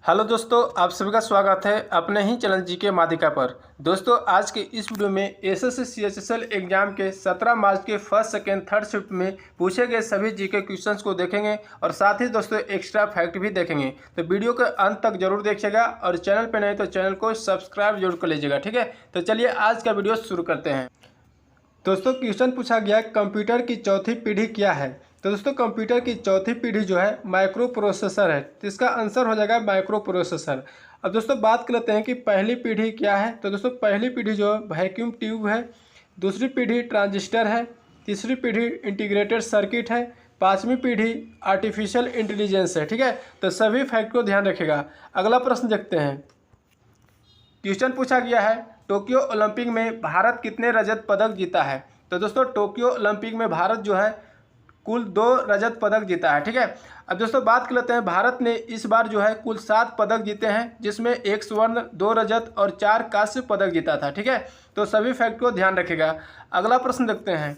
Hello दोस्तों, आप सभी का स्वागत है अपने ही चैनल जीके माध्यिका पर। दोस्तों, आज के इस वीडियो में एसएससी सीएचएसएल एग्जाम के 17 मार्च के फर्स्ट सेकेंड थर्ड शिफ्ट में पूछे गए सभी जीके क्वेश्चंस को देखेंगे और साथ ही दोस्तों एक्स्ट्रा फैक्ट भी देखेंगे। तो वीडियो के अंत तक जरूर देखिएगा और चैनल पर नहीं तो चैनल को सब्सक्राइब जरूर कर लीजिएगा, ठीक है। तो चलिए आज का वीडियो शुरू करते हैं। दोस्तों, क्वेश्चन पूछा गया कंप्यूटर की चौथी पीढ़ी क्या है। तो दोस्तों, कंप्यूटर की चौथी पीढ़ी जो है माइक्रो प्रोसेसर है, तो इसका आंसर हो जाएगा माइक्रो प्रोसेसर। अब दोस्तों बात कर लेते हैं कि पहली पीढ़ी क्या है। तो दोस्तों पहली पीढ़ी जो है वैक्यूम ट्यूब है, दूसरी पीढ़ी ट्रांजिस्टर है, तीसरी पीढ़ी इंटीग्रेटेड सर्किट है, पांचवी पीढ़ी आर्टिफिशियल इंटेलिजेंस है, ठीक है। तो सभी फैक्ट को ध्यान रखिएगा। अगला प्रश्न देखते हैं। क्वेश्चन पूछा गया है टोक्यो ओलंपिक में भारत कितने रजत पदक जीता है। तो दोस्तों टोक्यो ओलंपिक में भारत जो है कुल 2 रजत पदक जीता है, ठीक है। अब दोस्तों बात कर लेते हैं, भारत ने इस बार जो है कुल 7 पदक जीते हैं, जिसमें 1 स्वर्ण, 2 रजत और 4 कांस्य पदक जीता था, ठीक है। तो सभी फैक्ट को ध्यान रखिएगा। अगला प्रश्न देखते हैं।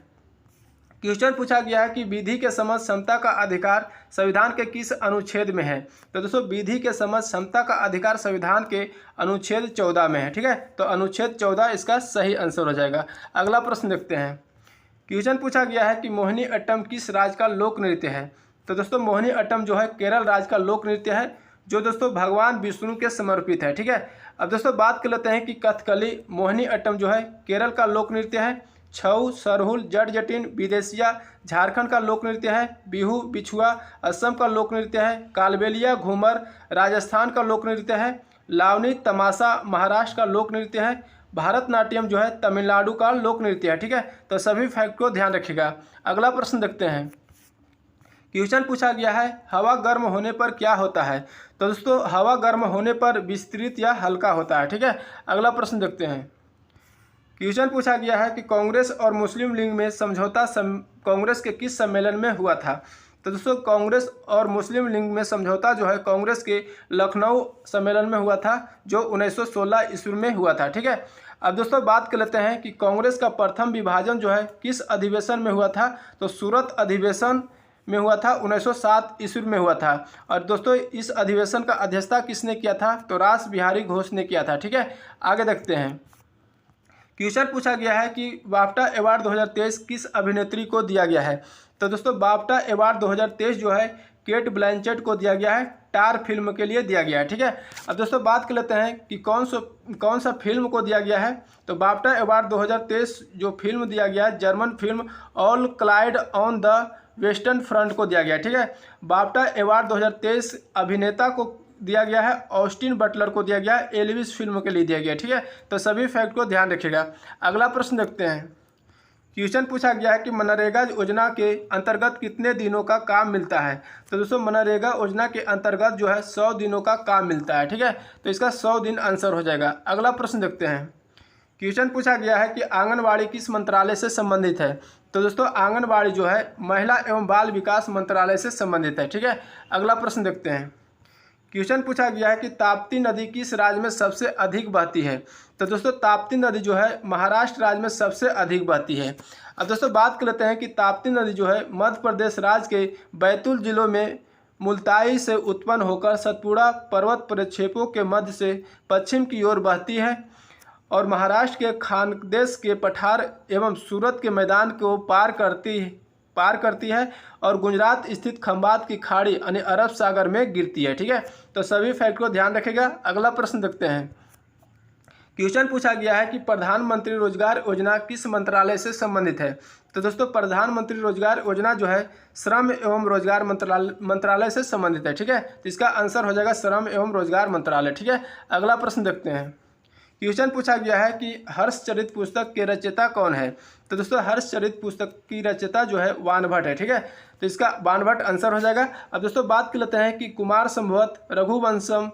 क्वेश्चन पूछा गया है कि विधि के समझ समता का अधिकार संविधान के किस अनुच्छेद में है। तो दोस्तों विधि के समझ समता का अधिकार संविधान के अनुच्छेद 14 में है, ठीक है। तो अनुच्छेद 14 इसका सही आंसर हो जाएगा। अगला प्रश्न देखते हैं। क्वेश्चन पूछा गया है कि मोहिनी अट्टम किस राज्य का लोक नृत्य है। तो दोस्तों मोहिनी अट्टम जो है केरल राज्य का लोक नृत्य है, जो दोस्तों भगवान विष्णु के समर्पित है, ठीक है। अब दोस्तों बात कर लेते हैं कि कथकली मोहिनी अट्टम जो है केरल का लोक नृत्य है, छऊ, सरहुल, जट जटिन, विदेशिया झारखंड का लोक नृत्य है, बिहू बिछुआ असम का लोक नृत्य है, कालबेलिया घूमर राजस्थान का लोक नृत्य है, लावनी तमाशा महाराष्ट्र का लोक नृत्य है, भारतनाट्यम जो है तमिलनाडु का लोक नृत्य है, ठीक है। तो सभी फैक्ट को ध्यान रखिएगा। अगला प्रश्न देखते हैं। क्वेश्चन पूछा गया है हवा गर्म होने पर क्या होता है। तो दोस्तों हवा गर्म होने पर विस्तृत या हल्का होता है, ठीक है। अगला प्रश्न देखते हैं। क्वेश्चन पूछा गया है कि कांग्रेस और मुस्लिम लीग में समझौता कांग्रेस के किस सम्मेलन में हुआ था। तो दोस्तों कांग्रेस और मुस्लिम लीग में समझौता जो है कांग्रेस के लखनऊ सम्मेलन में हुआ था, जो 1916 ईस्वी में हुआ था, ठीक है। अब दोस्तों बात कर लेते हैं कि कांग्रेस का प्रथम विभाजन जो है किस अधिवेशन में हुआ था। तो सूरत अधिवेशन में हुआ था, 1907 ईस्वी में हुआ था। और दोस्तों इस अधिवेशन का अध्यक्षता किसने किया था। तो रास बिहारी घोष ने किया था, ठीक है। आगे देखते हैं। क्वेश्चन पूछा गया है कि बाफ्टा अवार्ड 2023 किस अभिनेत्री को दिया गया है। तो दोस्तों बाफ्टा अवार्ड 2023 जो है केट ब्लैंचेट को दिया गया है, टार फिल्म के लिए दिया गया है, ठीक है। अब दोस्तों बात कर लेते हैं कि कौन सा फिल्म को दिया गया है। तो बाफ्टा अवार्ड 2023 जो फिल्म दिया गया है German film all Clyde on the western front को दिया गया है, ठीक है। बाफ्टा अवार्ड 2023 अभिनेता को दिया गया है, ऑस्टिन बटलर को दिया गया है, एल्विस फिल्म के लिए दिया गया है, ठीक है। तो सभी फैक्ट को ध्यान रखिएगा। अगला प्रश्न देखते हैं। क्वेश्चन पूछा गया है कि मनरेगा योजना के अंतर्गत कितने दिनों का काम मिलता है। तो दोस्तों मनरेगा योजना के अंतर्गत जो है 100 दिनों का काम मिलता है, ठीक है। तो इसका 100 दिन आंसर हो जाएगा। अगला प्रश्न देखते हैं। क्वेश्चन पूछा गया है कि आंगनबाड़ी किस मंत्रालय से संबंधित है। तो दोस्तों आंगनबाड़ी जो है महिला एवं बाल विकास मंत्रालय से संबंधित है, ठीक है। अगला प्रश्न देखते हैं। क्वेश्चन पूछा गया है कि ताप्ती नदी किस राज्य में सबसे अधिक बहती है। तो दोस्तों ताप्ती नदी जो है महाराष्ट्र राज्य में सबसे अधिक बहती है। अब दोस्तों बात कर लेते हैं कि ताप्ती नदी जो है मध्य प्रदेश राज्य के बैतूल जिलों में मुल्ताई से उत्पन्न होकर सतपुड़ा पर्वत प्रक्षेपों के मध्य से पश्चिम की ओर बहती है और महाराष्ट्र के खानदेश के पठार एवं सूरत के मैदान को पार करती है और गुजरात स्थित खंबात की खाड़ी यानी अरब सागर में गिरती है, ठीक है। तो सभी फैक्ट को ध्यान रखिएगा। अगला प्रश्न देखते हैं। क्वेश्चन पूछा गया है कि प्रधानमंत्री रोजगार योजना किस मंत्रालय से संबंधित है। तो दोस्तों प्रधानमंत्री रोजगार योजना जो है श्रम एवं रोजगार मंत्रालय से संबंधित है, ठीक है। तो इसका आंसर हो जाएगा श्रम एवं रोजगार मंत्रालय, ठीक है। अगला प्रश्न देखते हैं। क्वेश्चन पूछा गया है कि हर्षचरित पुस्तक के रचयिता कौन है। तो दोस्तों हर्षचरित पुस्तक की रचयिता जो है वानभट्ट है, ठीक है। तो इसका वानभट्ट आंसर हो जाएगा। अब दोस्तों बात कर लेते हैं कि कुमार संभवत, रघुवंशम,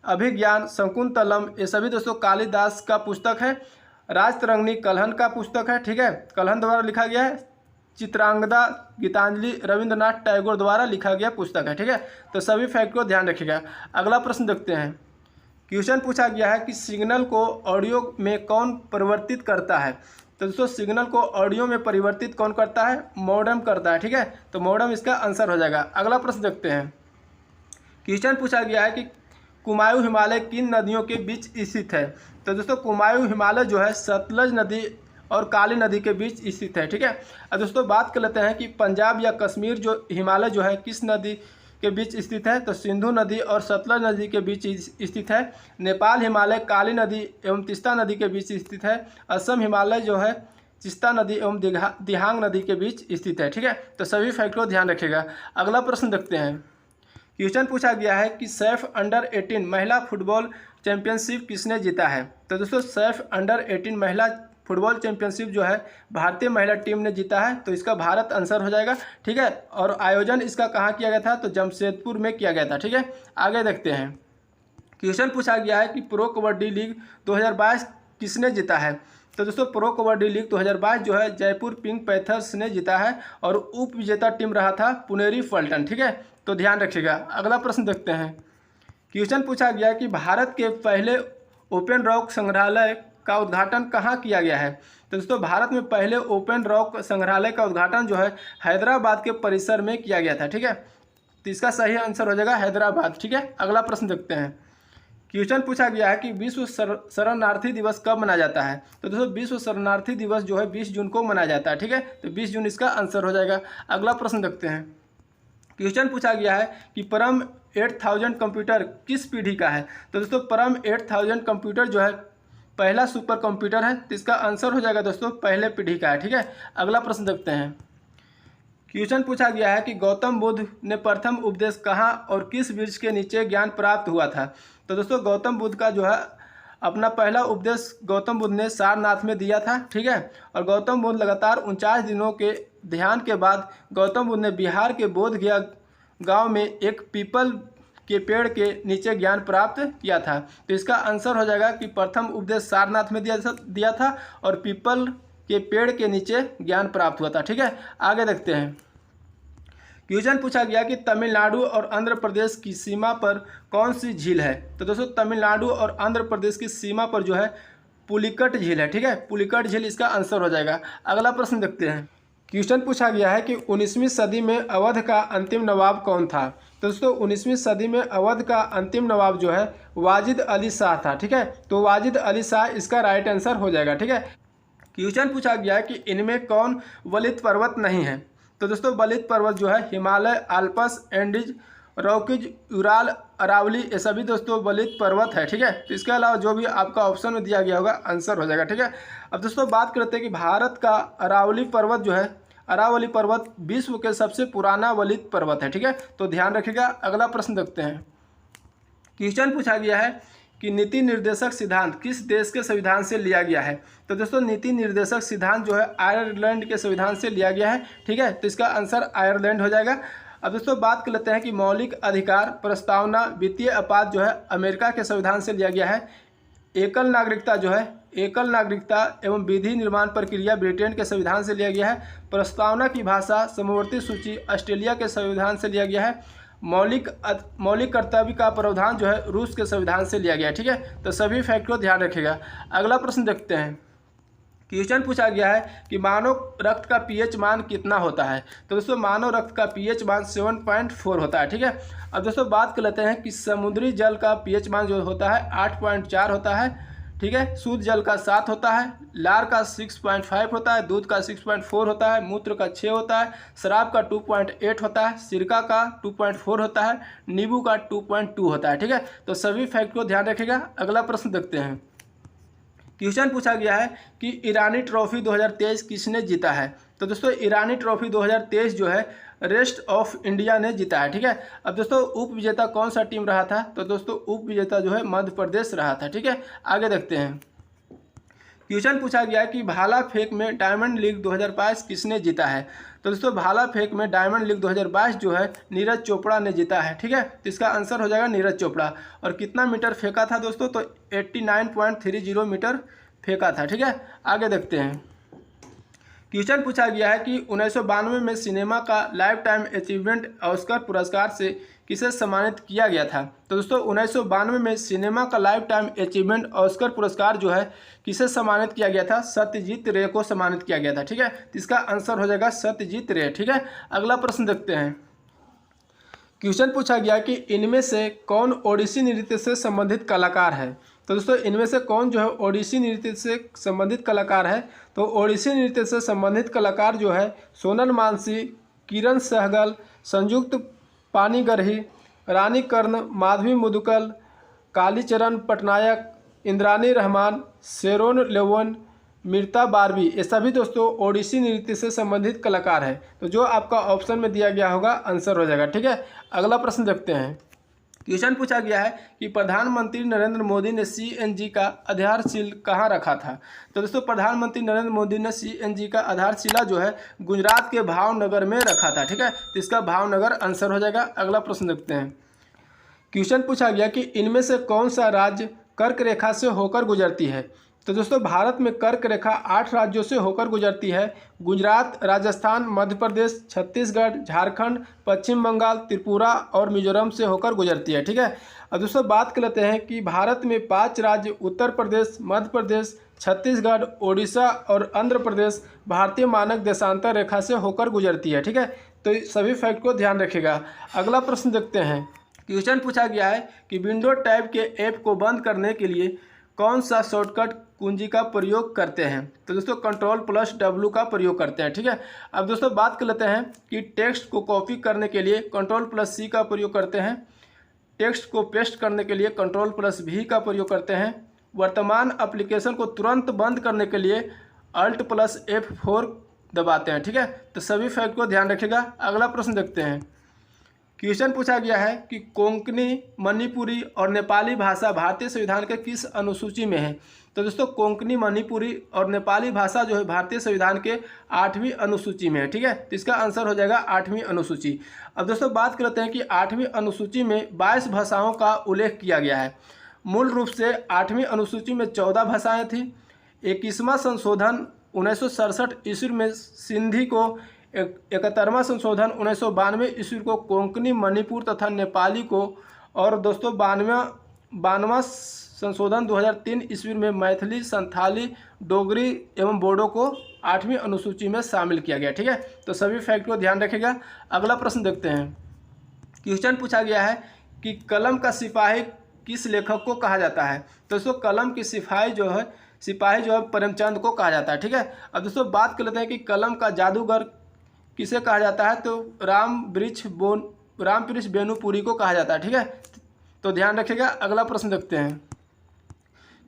अभिज्ञान, शकुंतलम ये सभी दोस्तों कालिदास का पुस्तक है। राजतरंगिणी कल्हन का पुस्तक है, ठीक है। कल्हन द्वारा लिखा गया है। चित्रांगदा गीतांजलि रविंद्रनाथ टैगोर द्वारा लिखा गया पुस्तक है, ठीक है। तो सभी फैक्ट को ध्यान रखिएगा। अगला प्रश्न देखते हैं। क्वेश्चन पूछा गया है कि सिग्नल को ऑडियो में कौन परिवर्तित करता है। तो दोस्तों सिग्नल को ऑडियो में परिवर्तित कौन करता है। मॉडेम करता है, ठीक है। तो मॉडेम इसका आंसर हो जाएगा। अगला प्रश्न देखते हैं। क्वेश्चन पूछा गया है कि कुमायूं हिमालय किन नदियों के बीच स्थित है? तो दोस्तों कुमायूं हिमालय जो है सतलज नदी और काली नदी के बीच स्थित है। ठीक है। अब दोस्तों बात कर लेते हैं कि पंजाब या कश्मीर जो हिमालय जो है किस नदी के बीच स्थित है? तो सिंधु नदी और सतलज नदी के बीच स्थित है। नेपाल हिमालय काली नदी एवं तीस्ता नदी के बीच स्थित है। असम हिमालय जो है तीस्ता नदी एवं दिहांग नदी के बीच स्थित है। ठीक है। तो सभी फैक्ट को ध्यान रखिएगा। अगला प्रश्न देखते हैं। क्वेश्चन पूछा गया है कि सैफ अंडर 18 महिला फुटबॉल चैंपियनशिप किसने जीता है? तो दोस्तों सैफ अंडर 18 महिला फुटबॉल चैंपियनशिप जो है भारतीय महिला टीम ने जीता है। तो इसका भारत आंसर हो जाएगा। ठीक है। और आयोजन इसका कहाँ किया गया था? तो जमशेदपुर में किया गया था। ठीक है। आगे देखते हैं। क्वेश्चन पूछा गया है कि प्रो कबड्डी लीग 2022 किसने जीता है? तो दोस्तों प्रो कबड्डी लीग 2022 जो है जयपुर पिंक पैथर्स ने जीता है और उप विजेता टीम रहा था पुनेरी फल्टन। ठीक है। तो ध्यान रखिएगा। अगला प्रश्न देखते हैं। क्वेश्चन पूछा गया कि भारत के पहले ओपन रॉक संग्रहालय का उद्घाटन कहाँ किया गया है? तो दोस्तों भारत में पहले ओपन रॉक संग्रहालय का उद्घाटन जो है हैदराबाद के परिसर में किया गया था। ठीक है। तो इसका सही आंसर हो जाएगा हैदराबाद। ठीक है। अगला प्रश्न देखते हैं। क्वेश्चन पूछा गया है कि विश्व शरणार्थी दिवस कब मनाया जाता है? तो दोस्तों विश्व शरणार्थी दिवस जो है 20 जून को मनाया जाता है। ठीक है। तो 20 जून इसका आंसर हो जाएगा। अगला प्रश्न देखते हैं। क्वेश्चन पूछा गया है कि परम 8000 कंप्यूटर किस पीढ़ी का है? तो दोस्तों परम 8000 कंप्यूटर जो है पहला सुपर कंप्यूटर है। तो इसका आंसर हो जाएगा दोस्तों पहले पीढ़ी का है। ठीक है। अगला प्रश्न देखते हैं। क्वेश्चन पूछा गया है कि गौतम बुद्ध ने प्रथम उपदेश कहाँ और किस वृक्ष के नीचे ज्ञान प्राप्त हुआ था? तो दोस्तों गौतम बुद्ध का जो है अपना पहला उपदेश गौतम बुद्ध ने सारनाथ में दिया था। ठीक है। और गौतम बुद्ध लगातार 49 दिनों के ध्यान के बाद गौतम बुद्ध ने बिहार के बोधगया गांव में एक पीपल के पेड़ के नीचे ज्ञान प्राप्त किया था। तो इसका आंसर हो जाएगा कि प्रथम उपदेश सारनाथ में दिया था और पीपल के पेड़ के नीचे ज्ञान प्राप्त हुआ था। ठीक है। आगे देखते हैं। क्वेश्चन पूछा गया कि तमिलनाडु और आंध्र प्रदेश की सीमा पर कौन सी झील है? तो दोस्तों तमिलनाडु और आंध्र प्रदेश की सीमा पर जो है पुलिकट झील है। ठीक है। पुलिकट झील इसका आंसर हो जाएगा। अगला प्रश्न देखते हैं। क्वेश्चन पूछा गया है कि 19वीं सदी में अवध का अंतिम नवाब कौन था? तो दोस्तों 19वीं सदी में अवध का अंतिम नवाब जो है वाजिद अली शाह था। ठीक है। तो वाजिद अली शाह इसका राइट आंसर हो जाएगा। ठीक है। क्वेश्चन पूछा गया है कि इनमें कौन वलित पर्वत नहीं है? तो दोस्तों वलित पर्वत जो है Himalaya, Alps, Andes, Rockies, Ural, Aravalli ये सभी दोस्तों वलित पर्वत है। ठीक है। तो इसके अलावा जो भी आपका ऑप्शन में दिया गया होगा आंसर हो जाएगा। ठीक है। अब दोस्तों बात करते हैं कि भारत का अरावली पर्वत जो है अरावली पर्वत विश्व के सबसे पुराना वलित पर्वत है। ठीक है। तो ध्यान रखिएगा। अगला प्रश्न देखते हैं। क्वेश्चन पूछा गया है कि नीति निर्देशक सिद्धांत किस देश के संविधान से लिया गया है? तो दोस्तों नीति निर्देशक सिद्धांत जो है आयरलैंड के संविधान से लिया गया है। ठीक है। तो इसका आंसर आयरलैंड हो जाएगा। अब दोस्तों बात कर लेते हैं कि मौलिक अधिकार प्रस्तावना वित्तीय आपात जो है अमेरिका के संविधान से लिया गया है। एकल नागरिकता एवं विधि निर्माण प्रक्रिया ब्रिटेन के संविधान से लिया गया है। प्रस्तावना की भाषा समवर्ती सूची ऑस्ट्रेलिया के संविधान से लिया गया है। मौलिक कर्तव्य का प्रावधान जो है रूस के संविधान से लिया गया है। ठीक है। तो सभी फैक्ट को ध्यान रखिएगा। अगला प्रश्न देखते हैं। क्वेश्चन पूछा गया है कि मानव रक्त का पीएच मान कितना होता है? तो दोस्तों मानव रक्त का पीएच मान 7.4 होता है। ठीक है। अब दोस्तों बात कर लेते हैं कि समुद्री जल का पीएच मान जो होता है 8.4 होता है। ठीक है। शुद्ध जल का 7 होता है, लार का 6.5 होता है, दूध का 6.4 होता है, मूत्र का 6 होता है, शराब का 2.8 होता है, सिरका का 2.4 होता है, नींबू का 2.2 होता है। ठीक है। तो सभी फैक्ट को ध्यान रखिएगा। अगला प्रश्न देखते हैं। क्वेश्चन पूछा गया है कि ईरानी ट्रॉफी 2023 किसने जीता है? तो दोस्तों ईरानी ट्रॉफी 2023 जो है रेस्ट ऑफ इंडिया ने जीता है। ठीक है। अब दोस्तों उप विजेता कौन सा टीम रहा था? तो दोस्तों उप विजेता जो है मध्य प्रदेश रहा था। ठीक है। आगे देखते हैं। क्वेश्चन पूछा गया है कि भाला फेंक में डायमंड लीग 2022 किसने जीता है? तो दोस्तों भाला फेंक में डायमंड लीग 2022 जो है नीरज चोपड़ा ने जीता है। ठीक है। तो इसका आंसर हो जाएगा नीरज चोपड़ा। और कितना मीटर फेंका था दोस्तों? तो 89.30 मीटर फेंका था। ठीक है। आगे देखते हैं। क्वेश्चन पूछा गया है कि 1992 में सिनेमा का लाइफ टाइम अचीवमेंट ऑस्कर पुरस्कार से किसे सम्मानित किया गया था? तो दोस्तों 1992 में सिनेमा का लाइफ टाइम अचीवमेंट ऑस्कर पुरस्कार जो है किसे सम्मानित किया गया था? सत्यजीत रे को सम्मानित किया गया था। ठीक है। तो इसका आंसर हो जाएगा सत्यजीत रे। ठीक है। अगला प्रश्न देखते हैं। क्वेश्चन पूछा गया कि इनमें से कौन ओडिसी नृत्य से संबंधित कलाकार है। तो दोस्तों इनमें से कौन जो है ओडिसी नृत्य से संबंधित कलाकार है। तो ओडिसी नृत्य से संबंधित कलाकार जो है सोनल मानसी, किरण सहगल, संयुक्त पानीगरही, रानी कर्ण, माधवी मुदुकल, कालीचरण पटनायक, इंद्रानी रहमान, शेरोन लेवन, मीरता बारवी, ये सभी दोस्तों ओडिसी नृत्य से संबंधित कलाकार है। तो जो आपका ऑप्शन में दिया गया होगा आंसर हो जाएगा। ठीक है, अगला प्रश्न देखते हैं। क्वेश्चन पूछा गया है कि प्रधानमंत्री नरेंद्र मोदी ने CNG का आधारशिला कहाँ रखा था। तो दोस्तों प्रधानमंत्री नरेंद्र मोदी ने CNG का आधारशिला जो है गुजरात के भावनगर में रखा था। ठीक है, तो इसका भावनगर आंसर हो जाएगा। अगला प्रश्न देखते हैं। क्वेश्चन पूछा गया कि इनमें से कौन सा राज्य कर्क रेखा से होकर गुजरती है। तो दोस्तों भारत में कर्क रेखा 8 राज्यों से होकर गुजरती है। गुजरात, राजस्थान, मध्य प्रदेश, छत्तीसगढ़, झारखंड, पश्चिम बंगाल, त्रिपुरा और मिजोरम से होकर गुजरती है। ठीक है, अब दोस्तों बात कर लेते हैं कि भारत में 5 राज्य उत्तर प्रदेश, मध्य प्रदेश, छत्तीसगढ़, ओडिशा और आंध्र प्रदेश भारतीय मानक देशांतर रेखा से होकर गुजरती है। ठीक है, तो सभी फैक्ट को ध्यान रखिएगा। अगला प्रश्न देखते हैं। क्वेश्चन पूछा गया है कि विंडो टैब के ऐप को बंद करने के लिए कौन सा शॉर्टकट कुंजी का प्रयोग करते हैं। तो दोस्तों Ctrl+W का प्रयोग करते हैं। ठीक है, अब दोस्तों बात कर लेते हैं कि टेक्स्ट को कॉपी करने के लिए Ctrl+C का प्रयोग करते हैं। टेक्स्ट को पेस्ट करने के लिए Ctrl+V का प्रयोग करते हैं। वर्तमान एप्लीकेशन को तुरंत बंद करने के लिए Alt+F4 दबाते हैं। ठीक है, तो सभी फैक्ट को ध्यान रखिएगा। अगला प्रश्न देखते हैं। क्वेश्चन पूछा गया है कि कोंकणी, मणिपुरी और नेपाली भाषा भारतीय संविधान के किस अनुसूची में है। तो दोस्तों कोंकणी, मणिपुरी और नेपाली भाषा जो है भारतीय संविधान के 8वीं अनुसूची में है। ठीक है, तो इसका आंसर हो जाएगा 8वीं अनुसूची। अब दोस्तों बात करते हैं कि 8वीं अनुसूची में 22 भाषाओं का उल्लेख किया गया है। मूल रूप से 8वीं अनुसूची में 14 भाषाएँ थीं। 21वां संशोधन 1967 ईस्वी में सिंधी को, 71वां संशोधन 1992 ईस्वी को कोंकणी, मणिपुर तथा नेपाली को, और दोस्तों 92वां संशोधन 2003 ईस्वी में मैथिली, संथाली, डोगरी एवं बोडो को 8वीं अनुसूची में शामिल किया गया। ठीक है, तो सभी फैक्ट को ध्यान रखिएगा। अगला प्रश्न देखते हैं। क्वेश्चन पूछा गया है कि कलम का सिपाही किस लेखक को कहा जाता है। तो दोस्तों कलम की सिपाही जो है प्रेमचंद को कहा जाता है। ठीक है, अब दोस्तों बात कर लेते हैं कि कलम का जादूगर किसे कहा जाता है। तो रामवृक्ष बेनुपुरी को कहा जाता है। ठीक है, तो ध्यान रखिएगा। अगला प्रश्न देखते हैं।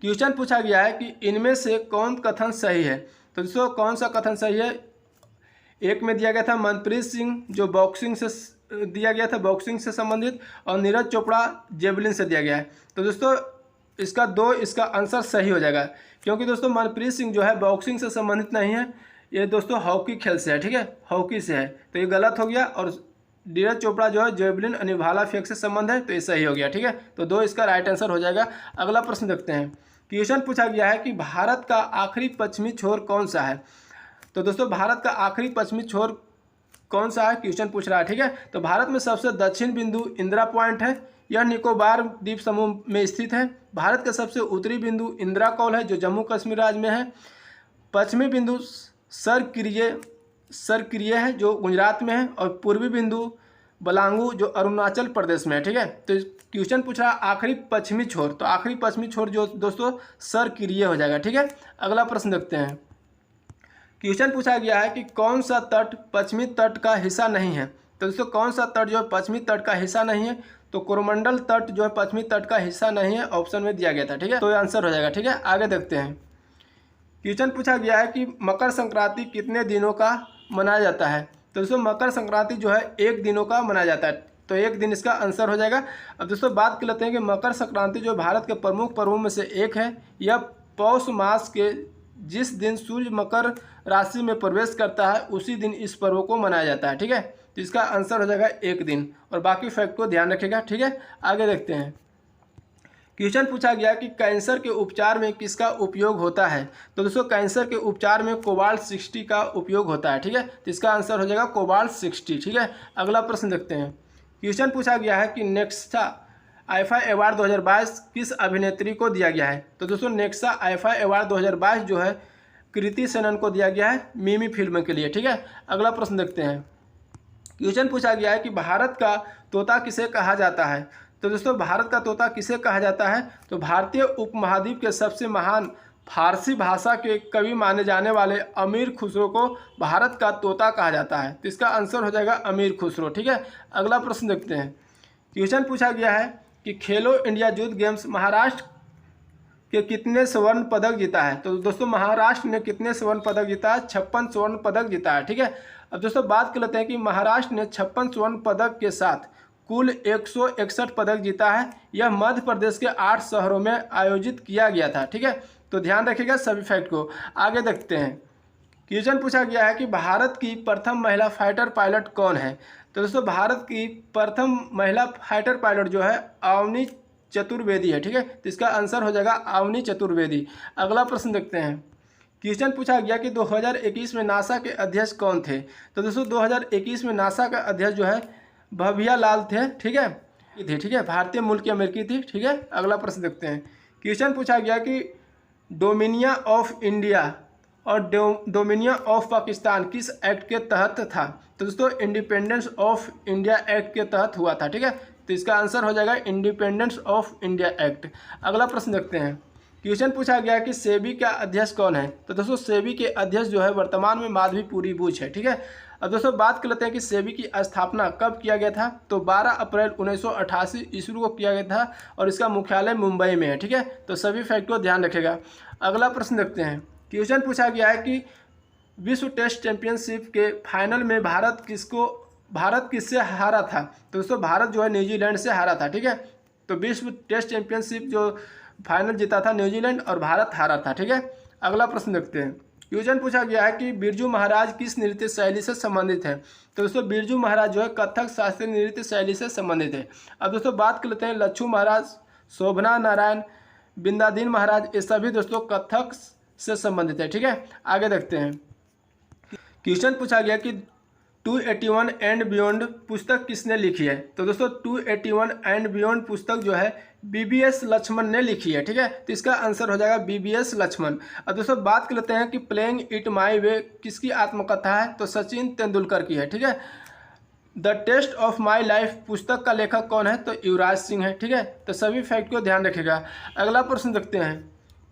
क्वेश्चन पूछा गया है कि इनमें से कौन कथन सही है। तो दोस्तों कौन सा कथन सही है। एक में दिया गया था मनप्रीत सिंह जो बॉक्सिंग से दिया गया था, बॉक्सिंग से संबंधित, और नीरज चोपड़ा जेवलिन से दिया गया है। तो दोस्तों इसका आंसर सही हो जाएगा, क्योंकि दोस्तों मनप्रीत सिंह जो है बॉक्सिंग से संबंधित नहीं है, ये दोस्तों हॉकी खेल से है। ठीक है, हॉकी से है, तो ये गलत हो गया। और नीरज चोपड़ा जो है जेवलिन यानी भाला फेंक से संबंध है, तो ये सही हो गया। ठीक है, तो 2 इसका राइट आंसर हो जाएगा। अगला प्रश्न देखते हैं। क्वेश्चन पूछा गया है कि भारत का आखिरी पश्चिमी छोर कौन सा है। तो दोस्तों भारत का आखिरी पश्चिमी छोर कौन सा है क्वेश्चन पूछ रहा है। ठीक है, तो भारत में सबसे दक्षिण बिंदु इंदिरा पॉइंट है, यह निकोबार द्वीप समूह में स्थित है। भारत का सबसे उत्तरी बिंदु इंदिरा कौल है जो जम्मू कश्मीर राज्य में है। पश्चिमी बिंदु सरक्रिय है जो गुजरात में है, और पूर्वी बिंदु बलांगू जो अरुणाचल प्रदेश में है। ठीक है, तो क्वेश्चन पूछ रहा आखिरी पश्चिमी छोर, तो आखिरी पश्चिमी छोर जो दोस्तों सरक्रिय हो जाएगा। ठीक है, अगला प्रश्न देखते हैं। क्वेश्चन पूछा गया है कि कौन सा तट पश्चिमी तट का हिस्सा नहीं है। तो दोस्तों कौन सा तट जो है पश्चिमी तट का हिस्सा नहीं है। तो कोरोमंडल तट जो है पश्चिमी तट का हिस्सा नहीं है, ऑप्शन में दिया गया था। ठीक है, तो ये आंसर हो जाएगा। ठीक है, आगे देखते हैं। क्वेश्चन पूछा गया है कि मकर संक्रांति कितने दिनों का मनाया जाता है। तो दोस्तों मकर संक्रांति जो है 1 दिनों का मनाया जाता है, तो 1 दिन इसका आंसर हो जाएगा। अब दोस्तों बात कर लेते हैं कि मकर संक्रांति जो भारत के प्रमुख पर्वों में से एक है। यह पौष मास के जिस दिन सूर्य मकर राशि में प्रवेश करता है उसी दिन इस पर्व को मनाया जाता है। ठीक है, तो इसका आंसर हो जाएगा 1 दिन, और बाकी फैक्ट को ध्यान रखिएगा। ठीक है, आगे देखते हैं। क्वेश्चन पूछा गया कि कैंसर के उपचार में किसका उपयोग होता है। तो दोस्तों कैंसर के उपचार में कोबाल्ट-60 का उपयोग होता है। ठीक है, तो इसका आंसर हो जाएगा कोबाल्ट-60। ठीक है, अगला प्रश्न देखते हैं। क्वेश्चन पूछा गया है कि नेक्सा आईफा अवार्ड 2022 किस अभिनेत्री को दिया गया है। तो दोस्तों नेक्सा आईफा अवार्ड 2022 जो है कृति सेनन को दिया गया है मिमी फिल्म के लिए। ठीक है, अगला प्रश्न देखते हैं। क्वेश्चन पूछा गया है कि भारत का तोता किसे कहा जाता है। तो दोस्तों भारत का तोता किसे कहा जाता है, तो भारतीय उपमहाद्वीप के सबसे महान फारसी भाषा के कवि माने जाने वाले अमीर खुसरो को भारत का तोता कहा जाता है। तो इसका आंसर हो जाएगा अमीर खुसरो। ठीक है, अगला प्रश्न देखते हैं। क्वेश्चन पूछा गया है कि खेलो इंडिया यूथ गेम्स महाराष्ट्र के कितने स्वर्ण पदक जीता है। तो दोस्तों महाराष्ट्र ने कितने स्वर्ण पदक जीता है, 56 स्वर्ण पदक जीता है। ठीक है, अब दोस्तों बात कर लेते हैं कि महाराष्ट्र ने 56 स्वर्ण पदक के साथ कुल 161 पदक जीता है। यह मध्य प्रदेश के 8 शहरों में आयोजित किया गया था। ठीक है, तो ध्यान रखिएगा सभी फैक्ट को। आगे देखते हैं। क्वेश्चन पूछा गया है कि भारत की प्रथम महिला फाइटर पायलट कौन है। तो दोस्तों भारत की प्रथम महिला फाइटर पायलट जो है अवनी चतुर्वेदी है। ठीक है, तो इसका आंसर हो जाएगा अवनी चतुर्वेदी। अगला प्रश्न देखते हैं। क्वेश्चन पूछा गया कि 2021 में नासा के अध्यक्ष कौन थे। तो दोस्तों 2021 में नासा का अध्यक्ष जो है भविया लाल थे। ठीक है, ठीक है, भारतीय मूल की अमेरिकी थी। ठीक है, अगला प्रश्न देखते हैं। क्वेश्चन पूछा गया कि डोमिनियन ऑफ इंडिया और डोमिनियन ऑफ पाकिस्तान किस एक्ट के तहत था। तो दोस्तों इंडिपेंडेंस ऑफ इंडिया एक्ट के तहत हुआ था। ठीक है, तो इसका आंसर हो जाएगा इंडिपेंडेंस ऑफ इंडिया एक्ट। अगला प्रश्न देखते हैं। क्वेश्चन पूछा गया कि सेबी का अध्यक्ष कौन है। तो दोस्तों सेबी के अध्यक्ष जो है वर्तमान में माधवी पुरी बुच है। ठीक है, अब दोस्तों बात कर लेते हैं कि सेबी की स्थापना कब किया गया था। तो 12 अप्रैल 1988 ईस्वी को किया गया था और इसका मुख्यालय मुंबई में है। ठीक है, तो सभी फैक्ट को ध्यान रखेगा। अगला प्रश्न देखते हैं। क्वेश्चन पूछा गया है कि विश्व टेस्ट चैंपियनशिप के फाइनल में भारत किससे हारा था। तो दोस्तों भारत जो है न्यूजीलैंड से हारा था। ठीक है, तो विश्व टेस्ट चैंपियनशिप जो फाइनल जीता था न्यूजीलैंड और भारत हारा था। ठीक है, अगला प्रश्न देखते हैं। क्वेश्चन पूछा गया है कि बिरजू महाराज किस नृत्य शैली से संबंधित है। तो दोस्तों बिरजू महाराज जो है कथक शास्त्रीय नृत्य शैली से संबंधित है। अब दोस्तों बात कर लेते हैं लच्छू महाराज, शोभना नारायण, बिंदादीन महाराज, ये सभी दोस्तों कथक से संबंधित है। ठीक है, आगे देखते हैं। क्वेश्चन पूछा गया कि 281 एंड बियॉन्ड पुस्तक किसने लिखी है। तो दोस्तों 281 एंड बियॉन्ड पुस्तक जो है बीबीएस लक्ष्मण ने लिखी है। ठीक है, तो इसका आंसर हो जाएगा बीबीएस लक्ष्मण। अब दोस्तों बात कर लेते हैं कि प्लेइंग इट माई वे किसकी आत्मकथा है। तो सचिन तेंदुलकर की है। ठीक है, the test of my life पुस्तक का लेखक कौन है। तो युवराज सिंह है। ठीक है, तो सभी फैक्ट को ध्यान रखिएगा। अगला प्रश्न देखते हैं।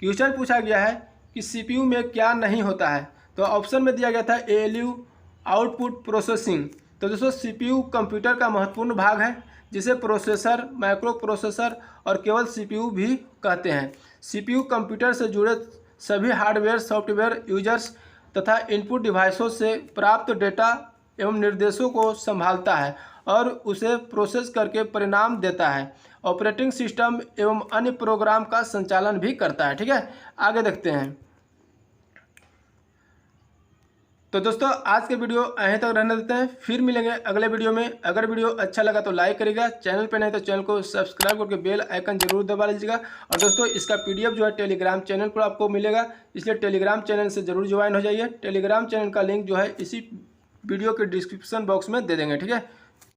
क्वेश्चन पूछा गया है कि सीपीयू में क्या नहीं होता है। तो ऑप्शन में दिया गया था एएलयू आउटपुट प्रोसेसिंग। तो दोस्तों सीपीयू कंप्यूटर का महत्वपूर्ण भाग है जिसे प्रोसेसर, माइक्रो प्रोसेसर और केवल सीपीयू भी कहते हैं। सीपीयू कंप्यूटर से जुड़े सभी हार्डवेयर, सॉफ्टवेयर, यूजर्स तथा इनपुट डिवाइसों से प्राप्त डेटा एवं निर्देशों को संभालता है और उसे प्रोसेस करके परिणाम देता है। ऑपरेटिंग सिस्टम एवं अन्य प्रोग्राम का संचालन भी करता है। ठीक है, आगे देखते हैं। तो दोस्तों आज के वीडियो यहीं तक रहने देते हैं, फिर मिलेंगे अगले वीडियो में। अगर वीडियो अच्छा लगा तो लाइक करिएगा, चैनल पे नहीं तो चैनल को सब्सक्राइब करके बेल आइकन जरूर दबा लीजिएगा। और दोस्तों इसका पीडीएफ जो है टेलीग्राम चैनल पर आपको मिलेगा, इसलिए टेलीग्राम चैनल से जरूर ज्वाइन हो जाइए। टेलीग्राम चैनल का लिंक जो है इसी वीडियो के डिस्क्रिप्शन बॉक्स में दे देंगे। ठीक है।